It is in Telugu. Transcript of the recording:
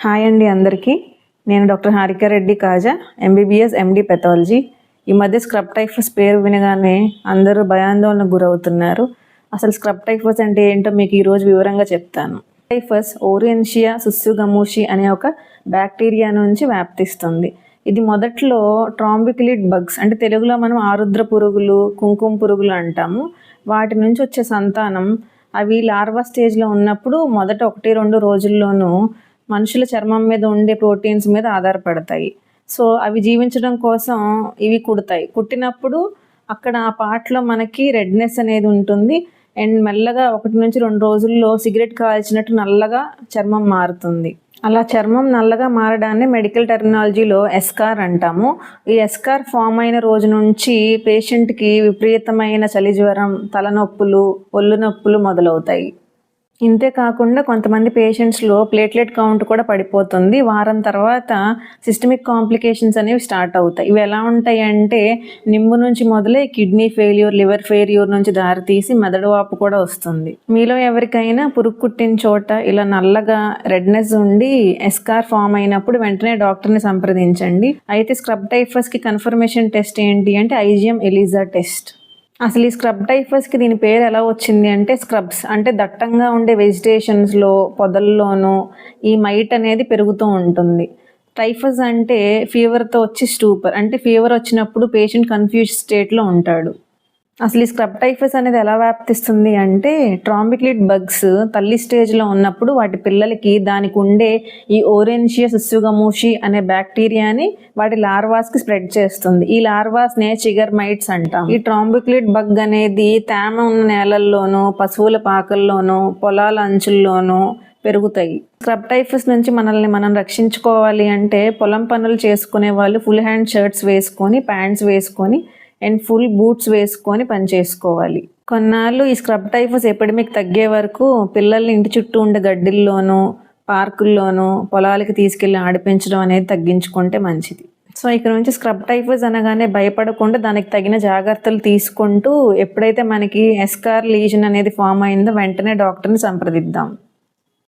హాయ్ అండి అందరికీ. నేను డాక్టర్ హారిక రెడ్డి కాజా, ఎంబీబీఎస్ ఎండి పెథాలజీ. ఈ మధ్య స్క్రబ్ టైఫస్ పేరు వినగానే అందరూ భయాందోళనకు గురవుతున్నారు. అసలు స్క్రబ్ టైఫస్ అంటే ఏంటో మీకు ఈరోజు వివరంగా చెప్తాను. టైఫస్ ఓరియన్షియా సుస్సుగమూషి అనే ఒక బ్యాక్టీరియా నుంచి వ్యాప్తిస్తుంది. ఇది మొదట్లో ట్రాంబిక్యులిడ్ బగ్స్ అంటే తెలుగులో మనం ఆరుద్ర పురుగులు, కుంకుమ పురుగులు అంటాము. వాటి నుంచి వచ్చే సంతానం అవి లార్వా స్టేజ్లో ఉన్నప్పుడు మొదట 1-2 రోజుల్లోనూ మనుషుల చర్మం మీద ఉండే ప్రోటీన్స్ మీద ఆధారపడతాయి. సో అవి జీవించడం కోసం ఇవి కుడతాయి. కుట్టినప్పుడు అక్కడ ఆ పార్ట్లో మనకి రెడ్నెస్ అనేది ఉంటుంది. అండ్ మెల్లగా 1-2 రోజుల్లో సిగరెట్ కాల్చినట్టు నల్లగా చర్మం మారుతుంది. అలా చర్మం నల్లగా మారడాన్ని మెడికల్ టెర్మినాలజీలో ఎస్కార్ అంటాము. ఈ ఎస్కార్ ఫామ్ అయిన రోజు నుంచి పేషెంట్కి విపరీతమైన చలి జ్వరం, తలనొప్పులు, ఒళ్ళు నొప్పులు మొదలవుతాయి. ఇంతే కాకుండా కొంతమంది పేషెంట్స్లో ప్లేట్లెట్ కౌంట్ కూడా పడిపోతుంది. వారం తర్వాత సిస్టమిక్ కాంప్లికేషన్స్ అనేవి స్టార్ట్ అవుతాయి. ఇవి ఎలా ఉంటాయి అంటే నిమ్ము నుంచి మొదలై కిడ్నీ ఫెయిల్యూర్, లివర్ ఫెయిల్యూర్ నుంచి దారితీసి మెదడు వాపు కూడా వస్తుంది. మీలో ఎవరికైనా పురుగు కుట్టిన చోట ఇలా నల్లగా రెడ్నెస్ ఉండి ఎస్కార్ ఫామ్ అయినప్పుడు వెంటనే డాక్టర్ని సంప్రదించండి. అయితే స్క్రబ్ టైఫస్కి కన్ఫర్మేషన్ టెస్ట్ ఏంటి అంటే ఐజిఎం ఎలిజా టెస్ట్. అసలు ఈ స్క్రబ్ టైఫస్కి దీని పేరు ఎలా వచ్చింది అంటే స్క్రబ్స్ అంటే దట్టంగా ఉండే వెజిటేషన్స్లో, పొదల్లోనూ ఈ మైట్ అనేది పెరుగుతూ ఉంటుంది. టైఫస్ అంటే ఫీవర్తో వచ్చి స్టూపర్ అంటే ఫీవర్ వచ్చినప్పుడు పేషెంట్ కన్ఫ్యూజ్ స్టేట్లో ఉంటాడు. అసలు ఈ స్క్రబ్ టైఫస్ అనేది ఎలా వ్యాప్తిస్తుంది అంటే ట్రాంబిక్యులిడ్ బగ్స్ తల్లి స్టేజ్లో ఉన్నప్పుడు వాటి పిల్లలకి దానికి ఉండే ఈ ఓరెన్షియా సుస్సుగమూషి అనే బ్యాక్టీరియాని వాటి లార్వాస్కి స్ప్రెడ్ చేస్తుంది. ఈ లార్వాస్నే చిగర్ మైట్స్ అంటాం. ఈ ట్రాంబిక్యులిడ్ బగ్ అనేది తేమ ఉన్న నేలల్లోనూ, పశువుల పాకల్లోనూ, పొలాల అంచుల్లోనూ పెరుగుతాయి. స్క్రబ్ టైఫస్ నుంచి మనల్ని మనం రక్షించుకోవాలి అంటే పొలం పనులు చేసుకునే వాళ్ళు ఫుల్ హ్యాండ్ షర్ట్స్ వేసుకొని, ప్యాంట్స్ వేసుకొని అండ్ ఫుల్ బూట్స్ వేసుకొని పని చేసుకోవాలి. కొన్నాళ్ళు ఈ స్క్రబ్ టైఫస్ ఎపిడమిక్ తగ్గే వరకు పిల్లల్ని ఇంటి చుట్టూ ఉండే గడ్డిల్లోనూ, పార్కుల్లోనూ, పొలాలకి తీసుకెళ్ళి ఆడిపించడం అనేది తగ్గించుకుంటే మంచిది. సో ఇక్కడ నుంచి స్క్రబ్ టైఫస్ అనగానే భయపడకుండా దానికి తగిన జాగ్రత్తలు తీసుకుంటూ ఎప్పుడైతే మనకి ఎస్కార్ లీజన్ అనేది ఫామ్ అయిందో వెంటనే డాక్టర్ని సంప్రదిద్దాం.